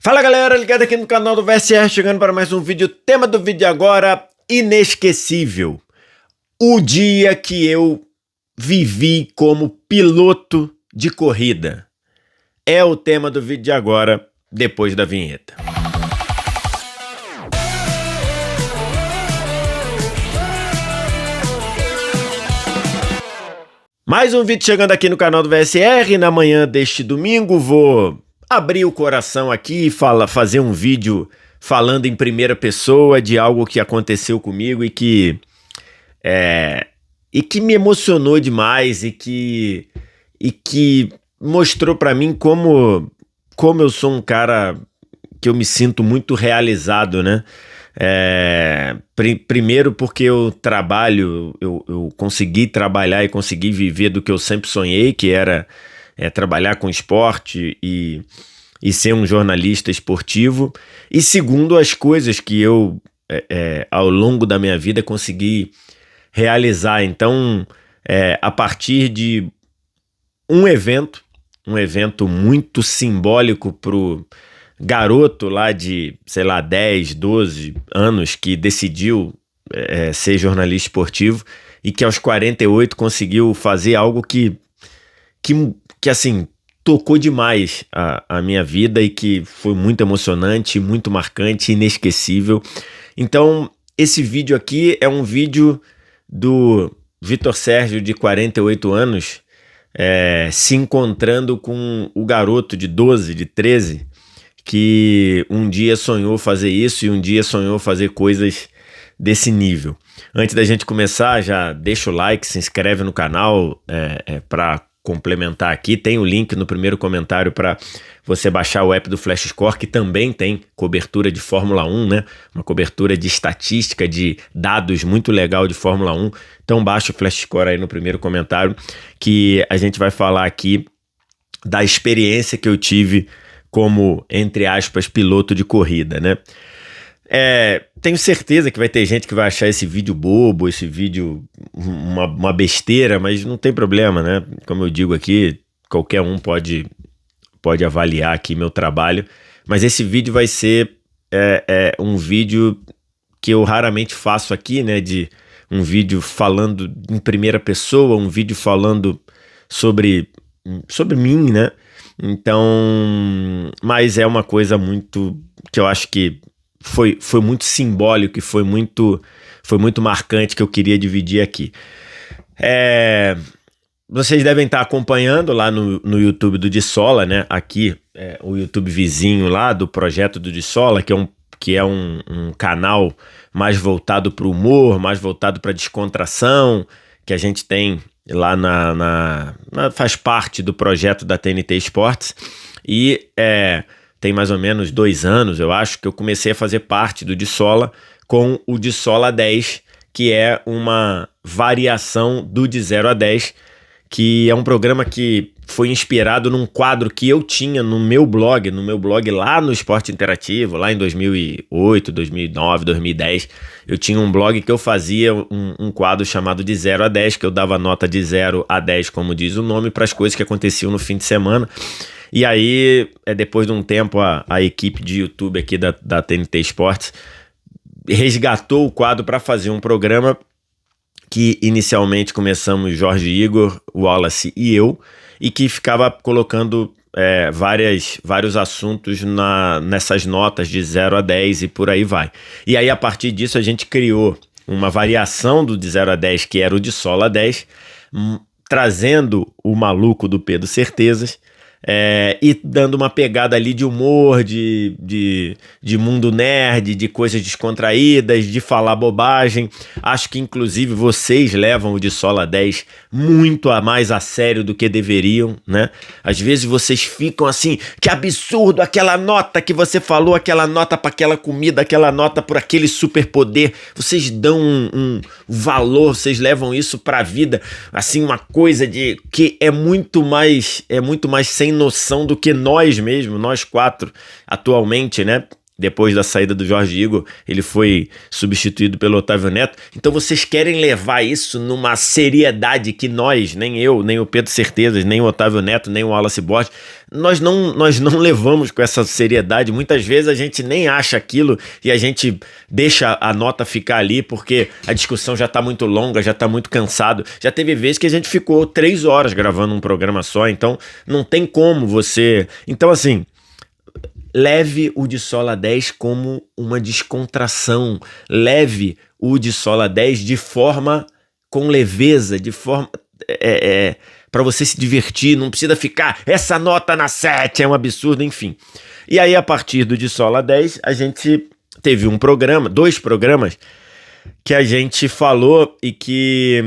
Fala galera, ligado aqui no canal do VSR, chegando para mais um vídeo. Tema do vídeo agora, inesquecível. O dia que eu vivi como piloto de corrida. É o tema do vídeo de agora, depois da vinheta. Mais um vídeo chegando aqui no canal do VSR. Na manhã deste domingo vou abrir o coração aqui e fazer um vídeo falando em primeira pessoa de algo que aconteceu comigo e que me emocionou demais e que mostrou pra mim como eu sou um cara que eu me sinto muito realizado, né? Primeiro porque eu consegui trabalhar e consegui viver do que eu sempre sonhei, que era trabalhar com esporte e ser um jornalista esportivo. E segundo, as coisas que eu, ao longo da minha vida, consegui realizar. Então, a partir de um evento muito simbólico pro garoto lá de, sei lá, 10, 12 anos que decidiu ser jornalista esportivo e que aos 48 conseguiu fazer algo que assim, tocou demais a minha vida e que foi muito emocionante, muito marcante, inesquecível. Então, esse vídeo aqui é um vídeo do Vitor Sérgio, de 48 anos, se encontrando com o garoto de 12, de 13, que um dia sonhou fazer isso e um dia sonhou fazer coisas desse nível. Antes da gente começar, já deixa o like, se inscreve no canal para complementar aqui. Tem o link no primeiro comentário para você baixar o app do Flash Score, que também tem cobertura de Fórmula 1, né? Uma cobertura de estatística, de dados muito legal de Fórmula 1. Então baixa o Flash Score aí no primeiro comentário, que a gente vai falar aqui da experiência que eu tive como, entre aspas, piloto de corrida, né? Tenho certeza que vai ter gente que vai achar esse vídeo bobo, esse vídeo uma besteira, mas não tem problema, né? Como eu digo aqui, qualquer um pode avaliar aqui meu trabalho, mas esse vídeo vai ser um vídeo que eu raramente faço aqui, né? De um vídeo falando em primeira pessoa, um vídeo falando sobre mim, né? Então, mas é uma coisa muito que eu acho que foi muito simbólico e foi muito marcante, que eu queria dividir aqui. Vocês devem estar acompanhando lá no YouTube do Dissola, né? Aqui, o YouTube vizinho lá do projeto do Dissola, que é um canal mais voltado para o humor, mais voltado para descontração, que a gente tem lá faz parte do projeto da TNT Esportes. E tem mais ou menos 2 anos, eu acho, que eu comecei a fazer parte do Dissola com o Dissola 10, que é uma variação do De 0 a 10, que é um programa que foi inspirado num quadro que eu tinha no meu blog lá no Esporte Interativo, lá em 2008, 2009, 2010. Eu tinha um blog que eu fazia um quadro chamado De 0 a 10, que eu dava nota de 0 a 10, como diz o nome, para as coisas que aconteciam no fim de semana. E aí, depois de um tempo, a equipe de YouTube aqui da TNT Esportes resgatou o quadro para fazer um programa que inicialmente começamos Jorge Igor, Wallace e eu, e que ficava colocando vários assuntos nessas notas de 0 a 10 e por aí vai. E aí, a partir disso, a gente criou uma variação do de 0 a 10, que era o Dissola 10, trazendo o maluco do Pedro Certezas, e dando uma pegada ali de humor, de mundo nerd, de coisas descontraídas, de falar bobagem. Acho que inclusive vocês levam o Dissola 10 muito mais a sério do que deveriam, né? Às vezes vocês ficam assim, que absurdo, aquela nota que você falou, aquela nota para aquela comida, aquela nota por aquele superpoder. Vocês dão um valor, vocês levam isso pra vida, assim, uma coisa de que é muito mais sem noção do que nós mesmos, nós 4 atualmente, né? Depois da saída do Jorge Igor, ele foi substituído pelo Otávio Neto. Então vocês querem levar isso numa seriedade que nós, nem eu, nem o Pedro Certezas, nem o Otávio Neto, nem o Wallace Borges, nós não levamos com essa seriedade. Muitas vezes a gente nem acha aquilo e a gente deixa a nota ficar ali porque a discussão já está muito longa, já está muito cansado. Já teve vezes que a gente ficou 3 horas gravando um programa só, então não tem como você... Então assim... Leve o de Sola 10 como uma descontração. Leve o de Sola 10 de forma com leveza, de forma para você se divertir. Não precisa ficar, essa nota na 7 é um absurdo, enfim. E aí, a partir do de Sola 10, a gente teve dois programas que a gente falou e que...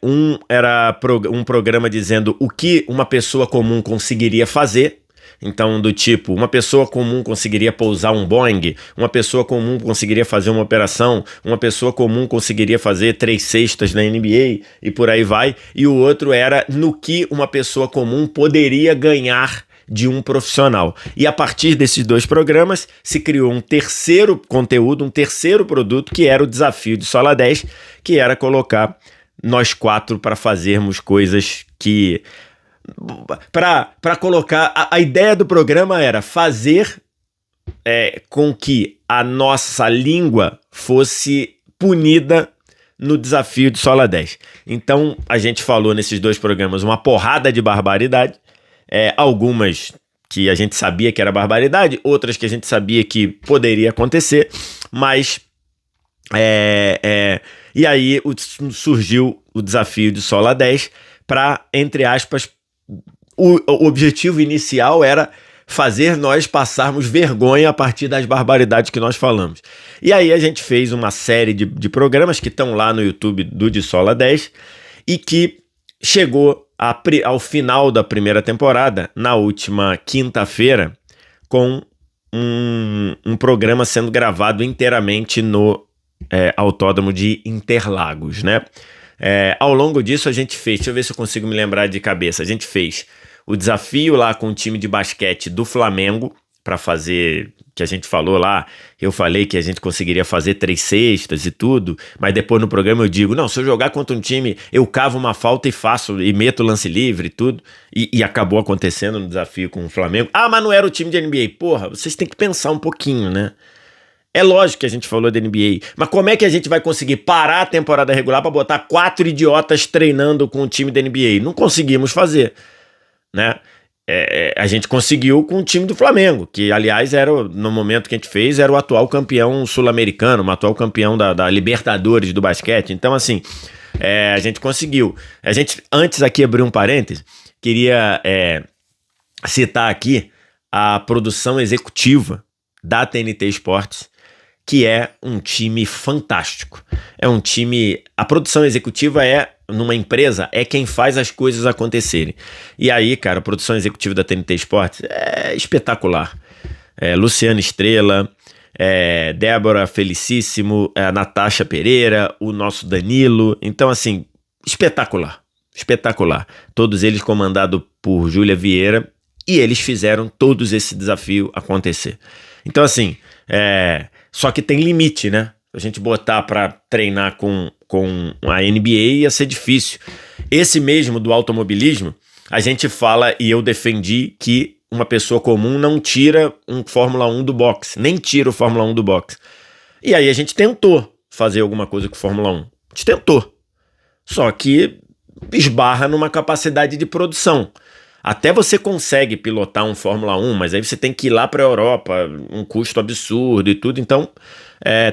um era um programa dizendo o que uma pessoa comum conseguiria fazer. Então, do tipo, uma pessoa comum conseguiria pousar um Boeing, uma pessoa comum conseguiria fazer uma operação, uma pessoa comum conseguiria fazer 3 cestas na NBA e por aí vai. E o outro era no que uma pessoa comum poderia ganhar de um profissional. E a partir desses 2 programas se criou um terceiro conteúdo, um terceiro produto, que era o desafio de Sola 10, que era colocar nós 4 para fazermos coisas que... Para colocar... A ideia do programa era fazer com que a nossa língua fosse punida no desafio de Sola 10. Então, a gente falou nesses 2 programas uma porrada de barbaridade, algumas que a gente sabia que era barbaridade, outras que a gente sabia que poderia acontecer, mas... E aí surgiu o desafio de Sola 10 para, entre aspas, o objetivo inicial era fazer nós passarmos vergonha a partir das barbaridades que nós falamos. E aí a gente fez uma série de programas que estão lá no YouTube do de Sola 10 e que chegou ao final da primeira temporada, na última quinta-feira, com um programa sendo gravado inteiramente no Autódromo de Interlagos, né? Ao longo disso a gente fez, deixa eu ver se eu consigo me lembrar de cabeça, a gente fez o desafio lá com o time de basquete do Flamengo, para fazer, que a gente falou lá, eu falei que a gente conseguiria fazer 3 cestas e tudo, mas depois no programa eu digo, não, se eu jogar contra um time, eu cavo uma falta e faço, e meto lance livre e tudo, e acabou acontecendo no desafio com o Flamengo. Ah, mas não era o time de NBA. Porra, vocês têm que pensar um pouquinho, né? É lógico que a gente falou da NBA, mas como é que a gente vai conseguir parar a temporada regular para botar 4 idiotas treinando com o time da NBA? Não conseguimos fazer, né? A gente conseguiu com o time do Flamengo, que aliás no momento que a gente fez, era o atual campeão sul-americano, o atual campeão da Libertadores do basquete. Então assim, a gente conseguiu. A gente, antes aqui, abrir um parêntese, queria citar aqui a produção executiva da TNT Esportes, que é um time fantástico. É um time... A produção executiva numa empresa, é quem faz as coisas acontecerem. E aí, cara, a produção executiva da TNT Esportes é espetacular. Luciana Estrela, Débora Felicíssimo, Natasha Pereira, o nosso Danilo. Então, assim, espetacular. Espetacular. Todos eles comandados por Júlia Vieira, e eles fizeram todos esse desafio acontecer. Então, assim, só que tem limite, né? A gente botar para treinar com a NBA ia ser difícil. Esse mesmo do automobilismo, a gente fala, e eu defendi, que uma pessoa comum não tira um Fórmula 1 do boxe, nem tira o Fórmula 1 do boxe. E aí a gente tentou fazer alguma coisa com o Fórmula 1. A gente tentou. Só que esbarra numa capacidade de produção. Até você consegue pilotar um Fórmula 1, mas aí você tem que ir lá para a Europa, um custo absurdo e tudo, então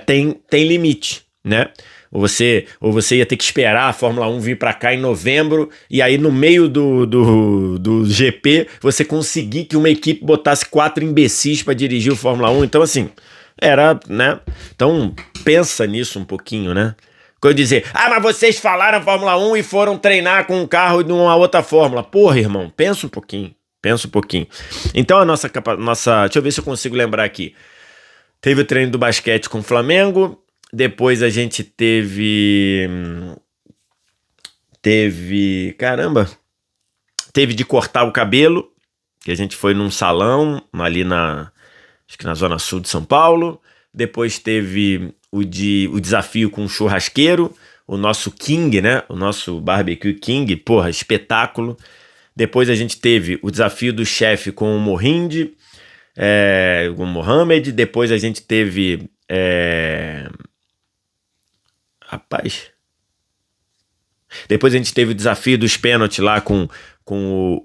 tem limite, né? Ou você ia ter que esperar a Fórmula 1 vir para cá em novembro, e aí no meio do GP você conseguir que uma equipe botasse 4 imbecis para dirigir o Fórmula 1. Então assim, né? Então pensa nisso um pouquinho, né? Quando eu dizer, mas vocês falaram Fórmula 1 e foram treinar com um carro de uma outra fórmula. Porra, irmão, pensa um pouquinho. Então a nossa... Deixa eu ver se eu consigo lembrar aqui. Teve o treino do basquete com o Flamengo, depois a gente teve de cortar o cabelo, que a gente foi num salão ali acho que na Zona Sul de São Paulo. Depois teve o desafio com o churrasqueiro, o nosso King, né? O nosso Barbecue King, porra, espetáculo. Depois a gente teve o desafio do chefe com o Mohinde, o Mohamed. Depois a gente teve... Rapaz... Depois a gente teve o desafio dos pênaltis lá com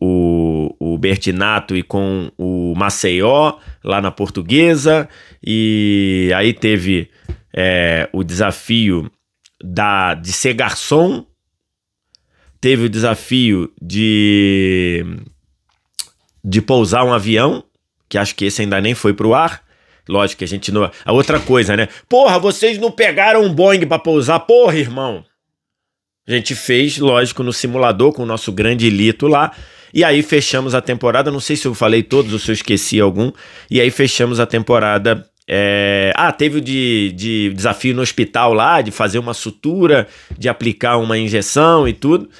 o Bertinato e com o Maceió, lá na Portuguesa. E aí teve o desafio de ser garçom. Teve o desafio de pousar um avião, que acho que esse ainda nem foi pro ar. Lógico que a gente não... A outra coisa, né? Porra, vocês não pegaram um Boeing pra pousar? Porra, irmão! A gente fez, lógico, no simulador com o nosso grande Lito lá. E aí fechamos a temporada. Não sei se eu falei todos ou se eu esqueci algum. E aí fechamos a temporada. Teve o de desafio no hospital lá, de fazer uma sutura, de aplicar uma injeção e tudo.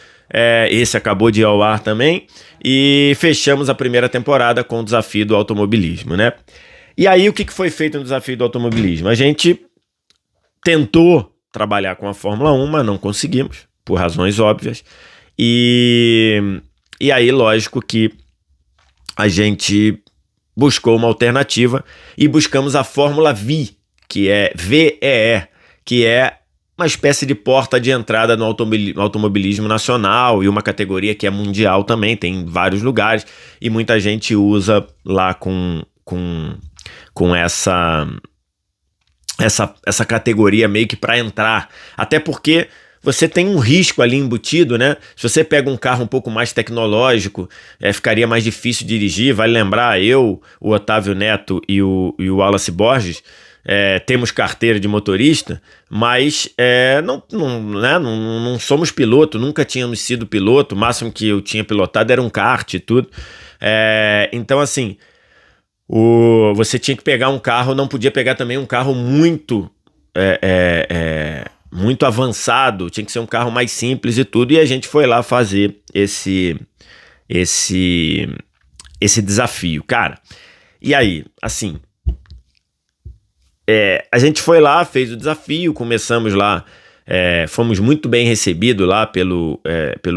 Esse acabou de ir ao ar também. E fechamos a primeira temporada com o desafio do automobilismo, né? E aí o que foi feito no desafio do automobilismo? A gente tentou trabalhar com a Fórmula 1, mas não conseguimos, por razões óbvias. E aí, lógico que a gente buscou uma alternativa e buscamos a Fórmula V, que é VEE, que é uma espécie de porta de entrada no automobilismo nacional e uma categoria que é mundial também, tem em vários lugares, e muita gente usa lá com essa categoria meio que para entrar, até porque você tem um risco ali embutido, né? Se você pega um carro um pouco mais tecnológico, ficaria mais difícil dirigir. Vale lembrar, eu, o Otávio Neto e o Wallace Borges, temos carteira de motorista, mas não somos piloto, nunca tínhamos sido piloto. O máximo que eu tinha pilotado era um kart e tudo. Então, assim, você tinha que pegar um carro, não podia pegar também um carro muito avançado, tinha que ser um carro mais simples e tudo, e a gente foi lá fazer esse desafio, cara. E aí, assim, a gente foi lá, fez o desafio, começamos lá, fomos muito bem recebidos lá pelo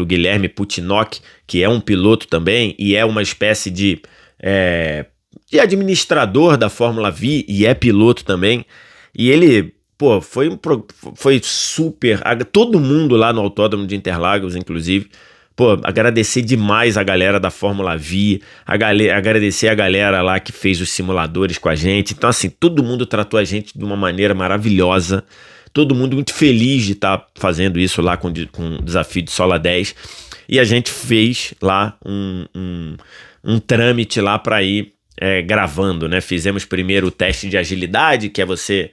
Guilherme Putinok, que é um piloto também, e é uma espécie de administrador da Fórmula V, e é piloto também, e ele... Pô, foi super... Todo mundo lá no Autódromo de Interlagos, inclusive. Pô, agradecer demais a galera da Fórmula V, agradecer a galera lá que fez os simuladores com a gente. Então, assim, todo mundo tratou a gente de uma maneira maravilhosa. Todo mundo muito feliz de estar fazendo isso lá com o desafio de Sola 10. E a gente fez lá um trâmite lá para ir gravando, né? Fizemos primeiro o teste de agilidade, que é você...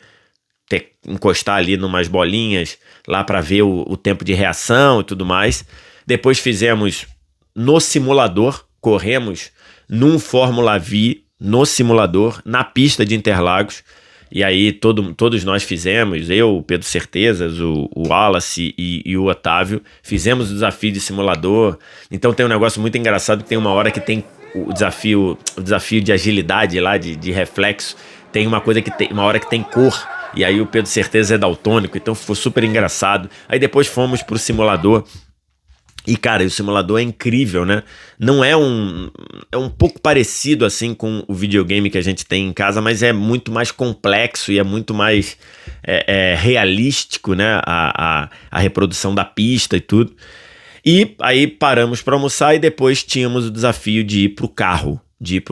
encostar ali numas bolinhas lá para ver o tempo de reação e tudo mais. Depois fizemos no simulador, corremos num Fórmula V no simulador, na pista de Interlagos. E aí todos nós fizemos, eu, o Pedro Certezas, o Wallace e o Otávio, fizemos o desafio de simulador. Então tem um negócio muito engraçado que tem uma hora que tem o desafio de agilidade lá, de reflexo. Tem uma coisa uma hora que tem cor. E aí o Pedro Certeza é daltônico, então ficou super engraçado. Aí depois fomos pro simulador. E, cara, o simulador é incrível, né? Não é um pouco parecido, assim, com o videogame que a gente tem em casa, mas é muito mais complexo e é muito mais realístico, né? A reprodução da pista e tudo. E aí paramos para almoçar e depois tínhamos o desafio de ir pro carro. De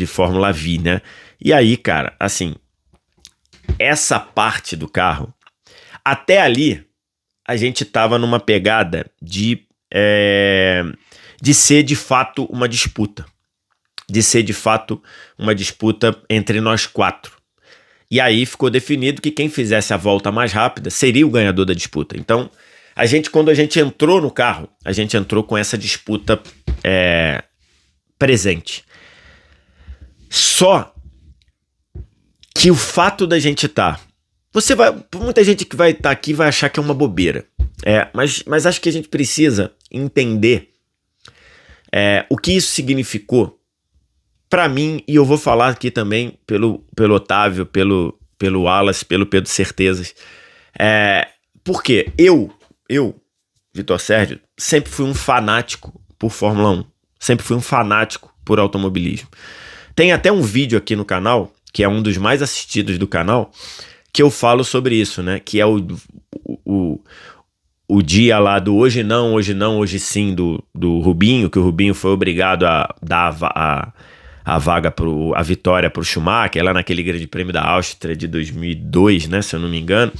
Fórmula V, né? E aí, cara, assim... Essa parte do carro, até ali, a gente tava numa pegada de ser de fato uma disputa. De ser de fato uma disputa entre nós quatro. E aí ficou definido que quem fizesse a volta mais rápida seria o ganhador da disputa. Então, quando a gente entrou no carro, a gente entrou com essa disputa presente. Só que o fato da gente estar... muita gente que vai estar aqui vai achar que é uma bobeira. Mas acho que a gente precisa entender o que isso significou pra mim, e eu vou falar aqui também pelo Otávio, pelo Wallace, pelo Pedro Certezas, porque eu, Vitor Sérgio, sempre fui um fanático por Fórmula 1, sempre fui um fanático por automobilismo. Tem até um vídeo aqui no canal, que é um dos mais assistidos do canal, que eu falo sobre isso, né? Que é o dia lá do hoje não, hoje sim, do Rubinho, que o Rubinho foi obrigado a dar a vaga, a vitória pro Schumacher, lá naquele Grande Prêmio da Áustria de 2002, né? Se eu não me engano.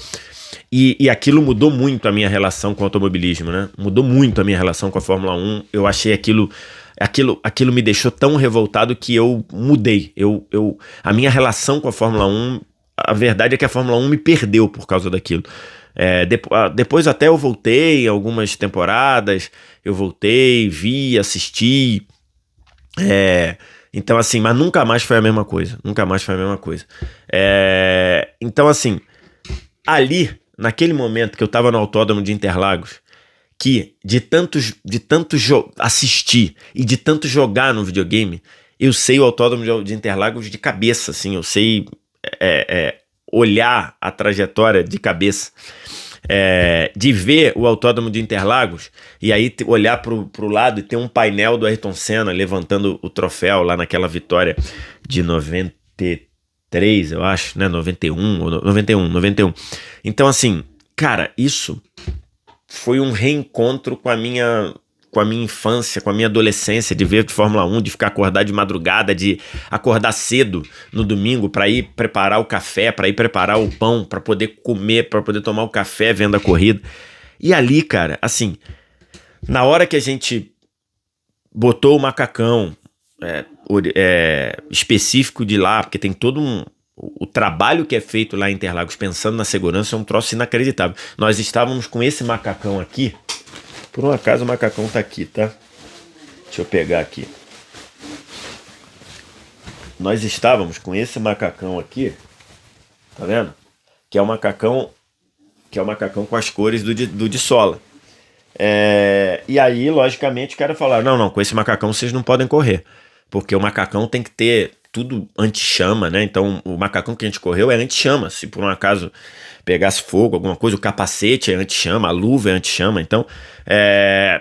E aquilo mudou muito a minha relação com o automobilismo, né? Mudou muito a minha relação com a Fórmula 1. Eu achei aquilo me deixou tão revoltado que eu mudei. A minha relação com a Fórmula 1, a verdade é que a Fórmula 1 me perdeu por causa daquilo. Depois até eu voltei, algumas temporadas, eu voltei, vi, assisti. Então assim, mas nunca mais foi a mesma coisa. Nunca mais foi a mesma coisa. Então assim, ali, naquele momento que eu tava no Autódromo de Interlagos, que de tanto assistir e de tanto jogar no videogame, eu sei o Autódromo de Interlagos de cabeça, assim, eu sei olhar a trajetória de cabeça, de ver o Autódromo de Interlagos e aí olhar pro lado e ter um painel do Ayrton Senna levantando o troféu lá naquela vitória de 93, eu acho, né, 91. Então assim, cara, isso foi um reencontro com a minha infância, com a minha adolescência, de ver de Fórmula 1, de ficar acordado de madrugada, de acordar cedo no domingo para ir preparar o café, para ir preparar o pão, para poder comer, para poder tomar o café vendo a corrida. E ali, cara, assim, na hora que a gente botou o macacão específico de lá, porque tem todo o trabalho que é feito lá em Interlagos pensando na segurança é um troço inacreditável. Nós estávamos com esse macacão aqui. Por um acaso o macacão tá aqui, tá? Deixa eu pegar aqui. Nós estávamos com esse macacão aqui, tá vendo? Que é o macacão com as cores do de Sola. E aí, logicamente, o cara falar, não, com esse macacão vocês não podem correr. Porque o macacão tem que ter tudo anti-chama, né? Então o macacão que a gente correu é anti-chama. Se por um acaso pegasse fogo, alguma coisa, o capacete é anti-chama, a luva é anti-chama. Então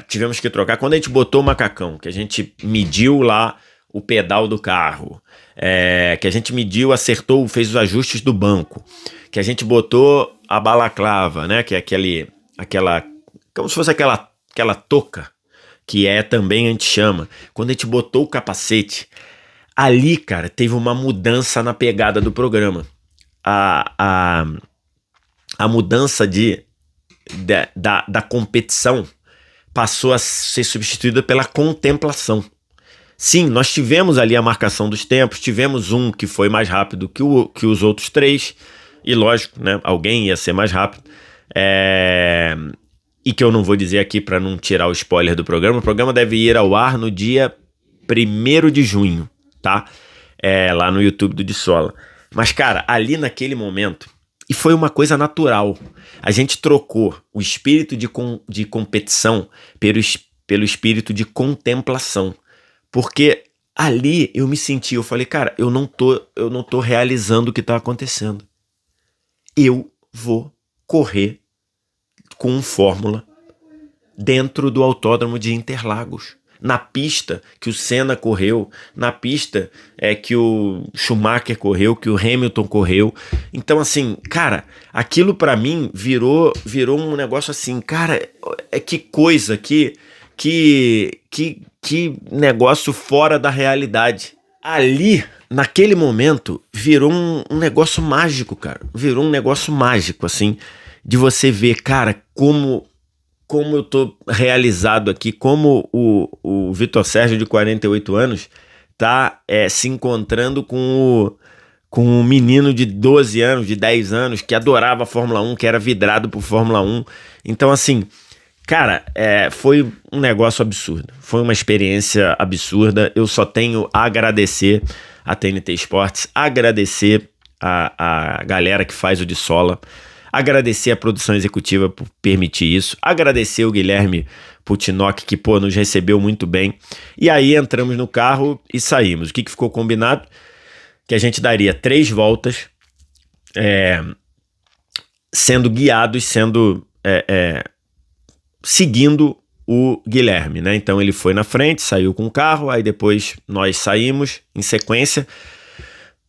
tivemos que trocar. Quando a gente botou o macacão, que a gente mediu lá o pedal do carro, que a gente mediu, acertou, fez os ajustes do banco, que a gente botou a balaclava, né? Que é aquela, como se fosse aquela touca, que é também anti-chama. Quando a gente botou o capacete, ali, cara, teve uma mudança na pegada do programa. A mudança da competição passou a ser substituída pela contemplação. Sim, nós tivemos ali a marcação dos tempos, tivemos um que foi mais rápido que os outros três, e lógico, né, alguém ia ser mais rápido. E que eu não vou dizer aqui para não tirar o spoiler do programa. O programa deve ir ao ar no dia 1º de junho, tá? Lá no YouTube do De Sola. Mas, cara, ali naquele momento, e foi uma coisa natural, a gente trocou o espírito de competição pelo espírito de contemplação. Porque ali eu me senti, eu falei, cara, eu não tô realizando o que tá acontecendo. Eu vou correr com um Fórmula dentro do Autódromo de Interlagos, na pista que o Senna correu, na pista que o Schumacher correu, que o Hamilton correu. Então assim, cara, aquilo pra mim virou um negócio assim, cara, que coisa, que negócio fora da realidade. Ali, naquele momento, virou um negócio mágico, cara, virou um negócio mágico, assim, de você ver, cara, como eu tô realizado aqui, como o Vitor Sérgio de 48 anos tá se encontrando com um menino de 12 anos, de 10 anos, que adorava a Fórmula 1, que era vidrado por Fórmula 1. Então, assim, cara, foi um negócio absurdo. Foi uma experiência absurda. Eu só tenho a agradecer a TNT Esportes, agradecer a galera que faz o De Sola, Agradecer a produção executiva por permitir isso. Agradecer o Guilherme Putinok, que, pô, nos recebeu muito bem. E aí entramos no carro e saímos. O que ficou combinado? Que a gente daria 3 voltas, sendo guiados, seguindo o Guilherme, né? Então ele foi na frente, saiu com o carro, aí depois nós saímos em sequência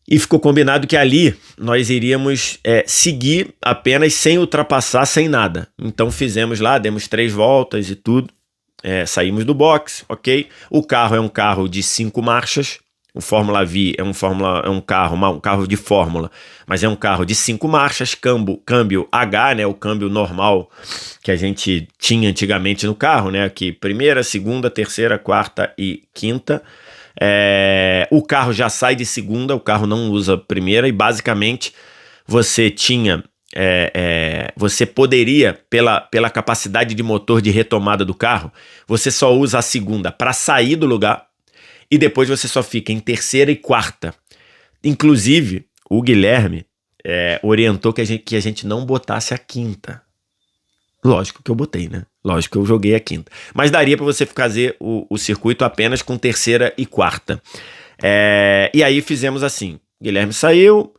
e ficou combinado que ali nós iríamos seguir apenas sem ultrapassar, sem nada. Então fizemos lá, demos 3 voltas e tudo, saímos do box, ok? O carro é um carro de 5 marchas. O Fórmula V é um carro de Fórmula, mas é um carro de 5 marchas, câmbio H, né, o câmbio normal que a gente tinha antigamente no carro, né, aqui primeira, segunda, terceira, quarta e quinta. O carro já sai de segunda, o carro não usa primeira e basicamente você tinha, você poderia, pela capacidade de motor de retomada do carro, você só usa a segunda para sair do lugar. E depois você só fica em terceira e quarta. Inclusive, o Guilherme orientou que a gente não botasse a quinta. Lógico que eu botei, né? Lógico que eu joguei a quinta. Mas daria para você fazer o circuito apenas com terceira e quarta. E aí fizemos assim. Guilherme saiu,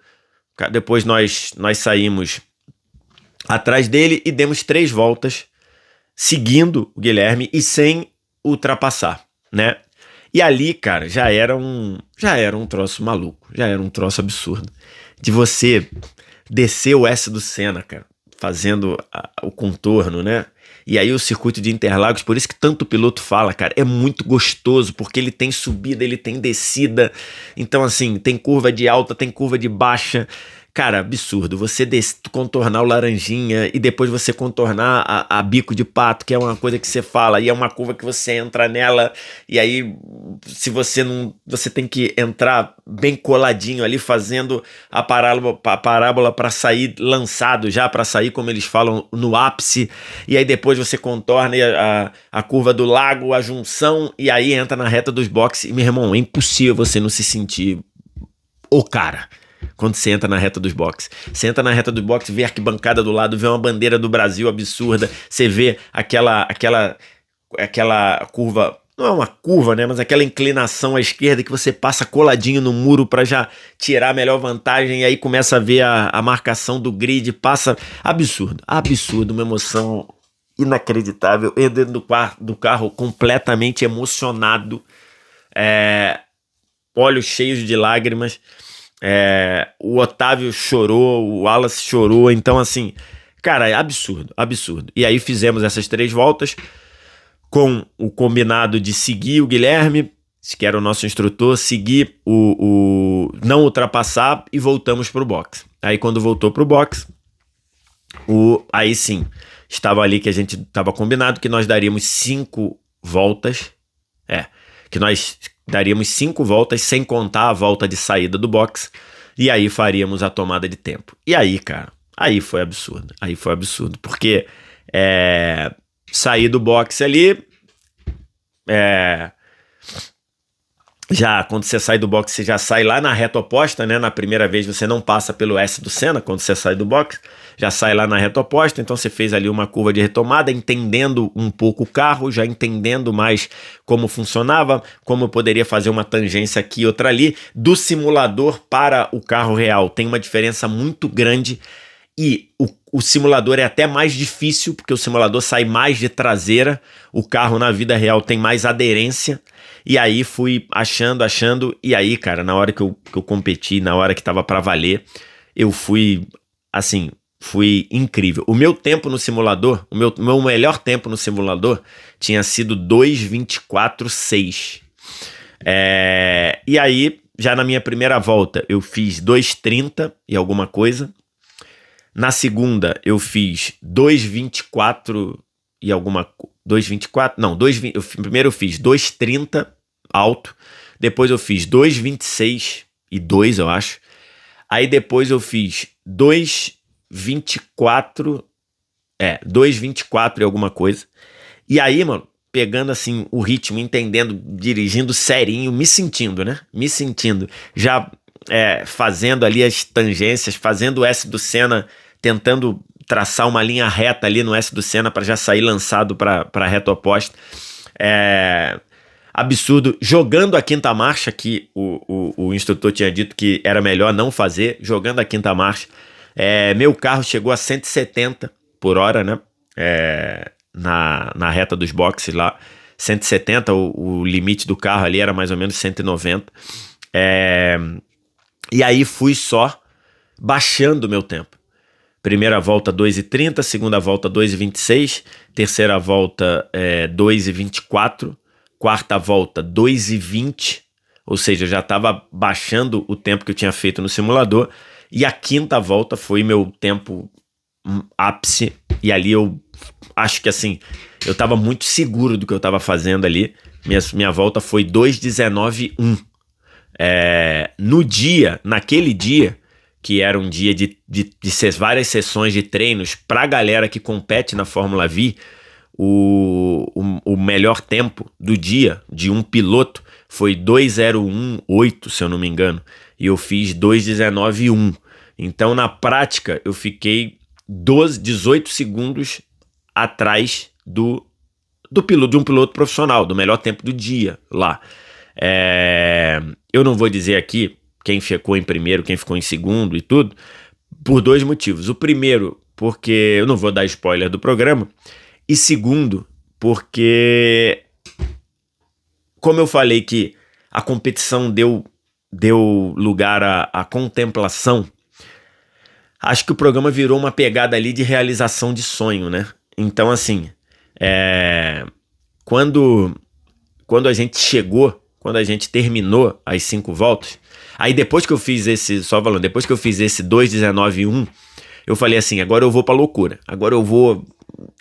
depois nós saímos atrás dele e demos 3 voltas seguindo o Guilherme e sem ultrapassar, né? E ali, cara, já era um troço maluco, já era um troço absurdo. De você descer o S do Senna, cara, fazendo o contorno, né? E aí o circuito de Interlagos, por isso que tanto piloto fala, cara, é muito gostoso, porque ele tem subida, ele tem descida. Então, assim, tem curva de alta, tem curva de baixa. Cara, absurdo, você contornar o Laranjinha e depois você contornar a Bico de Pato, que é uma coisa que você fala, e é uma curva que você entra nela, e aí se você não, você tem que entrar bem coladinho ali, fazendo a parábola para sair lançado já, para sair, como eles falam, no ápice, e aí depois você contorna a curva do lago, a junção, e aí entra na reta dos boxes, e meu irmão, é impossível você não se sentir o cara quando você entra na reta dos boxes. Você entra na reta dos boxes, vê a arquibancada do lado, vê uma bandeira do Brasil absurda, você vê aquela curva, não é uma curva, né, mas aquela inclinação à esquerda que você passa coladinho no muro para já tirar a melhor vantagem, e aí começa a ver a marcação do grid, passa, absurdo, uma emoção inacreditável. Eu dentro do carro completamente emocionado, olhos cheios de lágrimas. O Otávio chorou, o Wallace chorou, então assim, cara, é absurdo. E aí fizemos essas 3 voltas com o combinado de seguir o Guilherme, que era o nosso instrutor, seguir não ultrapassar, e voltamos pro box. Aí quando voltou pro box, aí sim, estava ali que a gente estava combinado que nós daríamos 5 voltas, que nós daríamos 5 voltas sem contar a volta de saída do box, e aí faríamos a tomada de tempo. E aí, cara, aí foi absurdo, porque sair do box ali, já quando você sai do box, você já sai lá na reta oposta, né? Na primeira vez você não passa pelo S do Senna, quando você sai do box, já sai lá na reta oposta, então você fez ali uma curva de retomada, entendendo um pouco o carro, já entendendo mais como funcionava, como eu poderia fazer uma tangência aqui e outra ali. Do simulador para o carro real tem uma diferença muito grande, e o simulador é até mais difícil, porque o simulador sai mais de traseira, o carro na vida real tem mais aderência. E aí fui achando, e aí, cara, na hora que eu competi, na hora que tava pra valer, eu fui, assim, fui incrível. O meu tempo no simulador, o meu melhor tempo no simulador tinha sido 2:24:6. E aí, já na minha primeira volta, eu fiz 2:30 e alguma coisa. Na segunda, eu fiz 2:24 e alguma coisa. 2:24, não, primeiro eu fiz 2:30 alto, depois eu fiz 2:26:2, eu acho. Aí depois eu fiz 2:24 e alguma coisa. E aí, mano, pegando assim o ritmo, entendendo, dirigindo serinho, me sentindo, já fazendo ali as tangências, fazendo o S do Senna, tentando traçar uma linha reta ali no S do Senna para já sair lançado para a reta oposta. Absurdo. Jogando a quinta marcha, que o instrutor tinha dito que era melhor não fazer, jogando a quinta marcha, meu carro chegou a 170 por hora, né? Na reta dos boxes lá. 170, o limite do carro ali era mais ou menos 190. E aí fui só baixando o meu tempo. Primeira volta 2,30, segunda volta 2,26, terceira volta 2,24, quarta volta 2,20, ou seja, eu já estava baixando o tempo que eu tinha feito no simulador, e a quinta volta foi meu tempo ápice, e ali eu acho que assim, eu estava muito seguro do que eu estava fazendo ali. Minha volta foi 2,19,1. Naquele dia, que era um dia de várias sessões de treinos para a galera que compete na Fórmula V, o melhor tempo do dia de um piloto foi 2,01,8, se eu não me engano, e eu fiz 2,19,1. Então, na prática, eu fiquei 18 segundos atrás de um piloto profissional, do melhor tempo do dia lá. Eu não vou dizer aqui quem ficou em primeiro, quem ficou em segundo e tudo, por dois motivos. O primeiro, porque eu não vou dar spoiler do programa, e segundo, porque, como eu falei que a competição deu lugar à contemplação, acho que o programa virou uma pegada ali de realização de sonho, né? Então, assim, quando a gente chegou, quando a gente terminou as 5 voltas, aí depois que eu fiz esse 2,19,1, eu falei assim, agora eu vou pra loucura, agora eu vou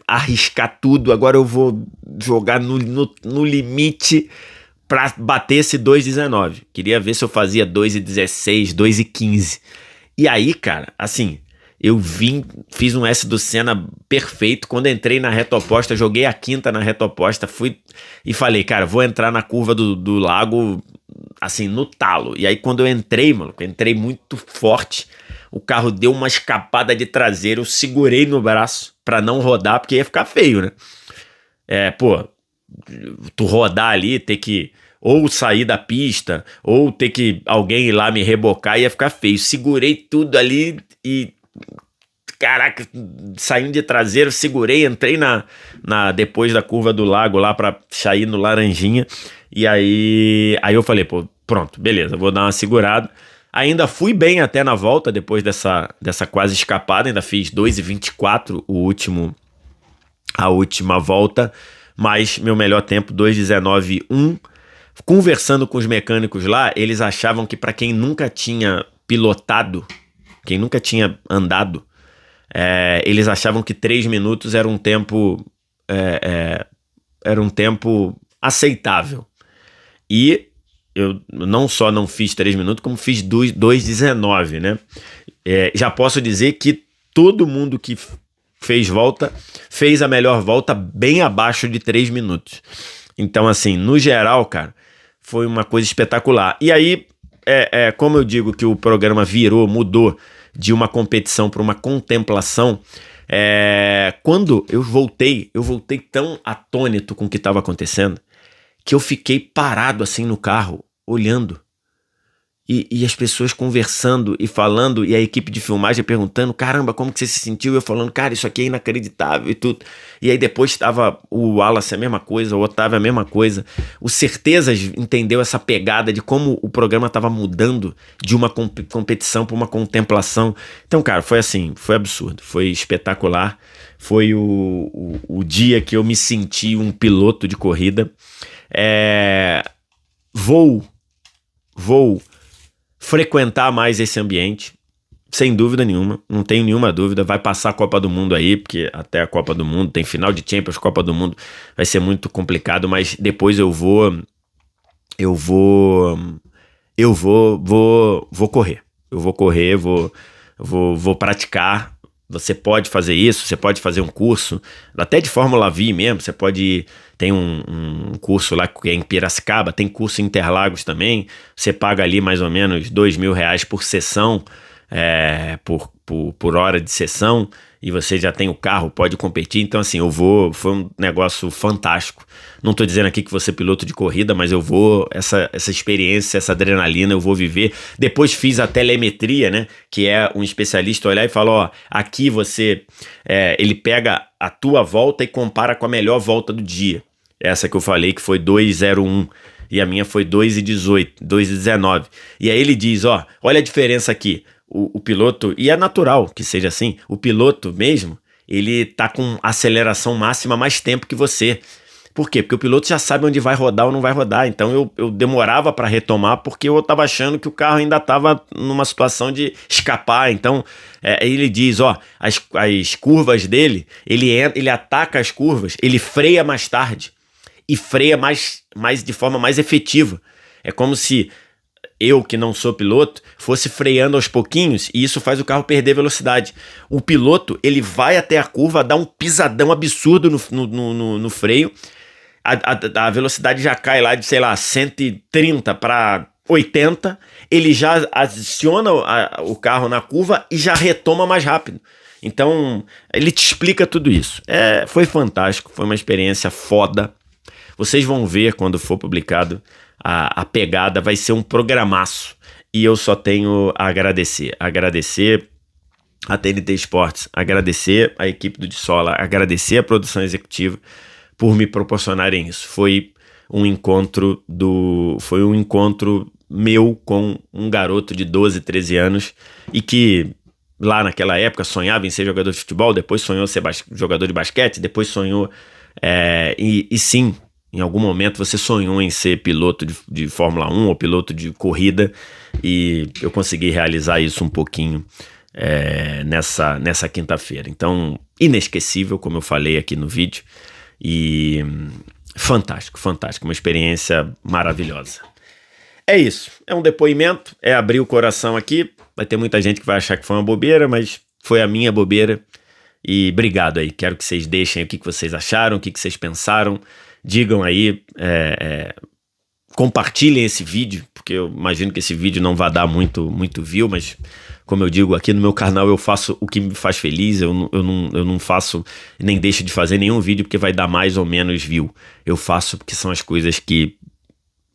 arriscar tudo, agora eu vou jogar no limite pra bater esse 2,19. Queria ver se eu fazia 2,16, 2,15. E aí, cara, assim, eu fiz um S do Senna perfeito. Quando entrei na reta oposta, joguei a quinta na reta oposta, fui e falei, cara, vou entrar na curva do lago, assim, no talo. E aí quando eu entrei, mano, eu entrei muito forte, o carro deu uma escapada de traseiro, eu segurei no braço pra não rodar, porque ia ficar feio, né? Tu rodar ali, ter que ou sair da pista, ou ter que alguém ir lá me rebocar, ia ficar feio. Segurei tudo ali e, caraca, saindo de traseiro, segurei, entrei depois da curva do lago lá pra sair no Laranjinha, e aí eu falei, pô, pronto, beleza, vou dar uma segurada. Ainda fui bem até na volta, depois dessa quase escapada, ainda fiz 2,24 a última volta, mas meu melhor tempo, 2,19,1. Conversando com os mecânicos lá, eles achavam que para quem nunca tinha pilotado, quem nunca tinha andado, eles achavam que 3 minutos era um tempo aceitável. E eu não só não fiz 3 minutos, como fiz 2,19, né? Já posso dizer que todo mundo que fez volta, fez a melhor volta bem abaixo de 3 minutos. Então, assim, no geral, cara, foi uma coisa espetacular. E aí, como eu digo que o programa mudou de uma competição para uma contemplação, quando eu voltei tão atônito com o que estava acontecendo, que eu fiquei parado assim no carro, olhando. E as pessoas conversando e falando, e a equipe de filmagem perguntando, caramba, como que você se sentiu? Eu falando, cara, isso aqui é inacreditável e tudo. E aí depois estava o Wallace a mesma coisa, o Otávio a mesma coisa. O Certezas entendeu essa pegada de como o programa estava mudando de uma competição para uma contemplação. Então, cara, foi assim, foi absurdo, foi espetacular. Foi o dia que eu me senti um piloto de corrida. Vou frequentar mais esse ambiente, sem dúvida nenhuma, não tenho nenhuma dúvida. Vai passar a Copa do Mundo aí, porque até a Copa do Mundo tem final de Champions, Copa do Mundo vai ser muito complicado, mas depois eu vou correr. Eu vou correr, vou praticar. Você pode fazer isso, você pode fazer um curso, até de Fórmula V mesmo, você pode... Tem um curso lá que é em Piracicaba, tem curso em Interlagos também, você paga ali mais ou menos R$2.000 por sessão, por hora de sessão, e você já tem o carro, pode competir. Então assim, foi um negócio fantástico. Não tô dizendo aqui que vou ser piloto de corrida, mas eu vou, essa experiência, essa adrenalina eu vou viver. Depois fiz a telemetria, né, que é um especialista olhar e falar, ó, aqui ele pega a tua volta e compara com a melhor volta do dia. Essa que eu falei que foi 2:01 e a minha foi 2:18, 2:19. E aí ele diz, ó, olha a diferença aqui. O piloto, e é natural que seja assim, o piloto mesmo, ele tá com aceleração máxima mais tempo que você. Por quê? Porque o piloto já sabe onde vai rodar ou não vai rodar. Então eu demorava para retomar porque eu tava achando que o carro ainda tava numa situação de escapar. Então ele diz, ó, as curvas dele, ele ataca as curvas, ele freia mais tarde e freia mais de forma mais efetiva. É como se eu, que não sou piloto, fosse freando aos pouquinhos, e isso faz o carro perder velocidade. O piloto, ele vai até a curva, dá um pisadão absurdo no freio, a velocidade já cai lá de, sei lá, 130 para 80, ele já adiciona o carro na curva e já retoma mais rápido. Então, ele te explica tudo isso. Foi fantástico, foi uma experiência foda. Vocês vão ver quando for publicado a pegada, vai ser um programaço. E eu só tenho a agradecer. Agradecer a TNT Esportes, agradecer a equipe do Dissola, agradecer a produção executiva por me proporcionarem isso. Foi um encontro meu com um garoto de 12, 13 anos e que lá naquela época sonhava em ser jogador de futebol, depois sonhou ser jogador de basquete, depois sonhou e sim, em algum momento você sonhou em ser piloto de Fórmula 1 ou piloto de corrida, e eu consegui realizar isso um pouquinho nessa quinta-feira. Então, inesquecível, como eu falei aqui no vídeo, e fantástico, uma experiência maravilhosa. É isso, é um depoimento, abrir o coração aqui. Vai ter muita gente que vai achar que foi uma bobeira, mas foi a minha bobeira. E obrigado aí, quero que vocês deixem o que vocês acharam, o que vocês pensaram. Digam aí, compartilhem esse vídeo, porque eu imagino que esse vídeo não vai dar muito view, mas como eu digo, aqui no meu canal eu faço o que me faz feliz, eu não faço, nem deixo de fazer nenhum vídeo porque vai dar mais ou menos view. Eu faço porque são as coisas que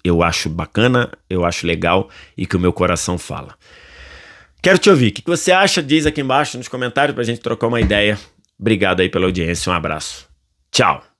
eu acho bacana, eu acho legal e que o meu coração fala. Quero te ouvir, o que você acha? Diz aqui embaixo nos comentários pra gente trocar uma ideia. Obrigado aí pela audiência, um abraço. Tchau!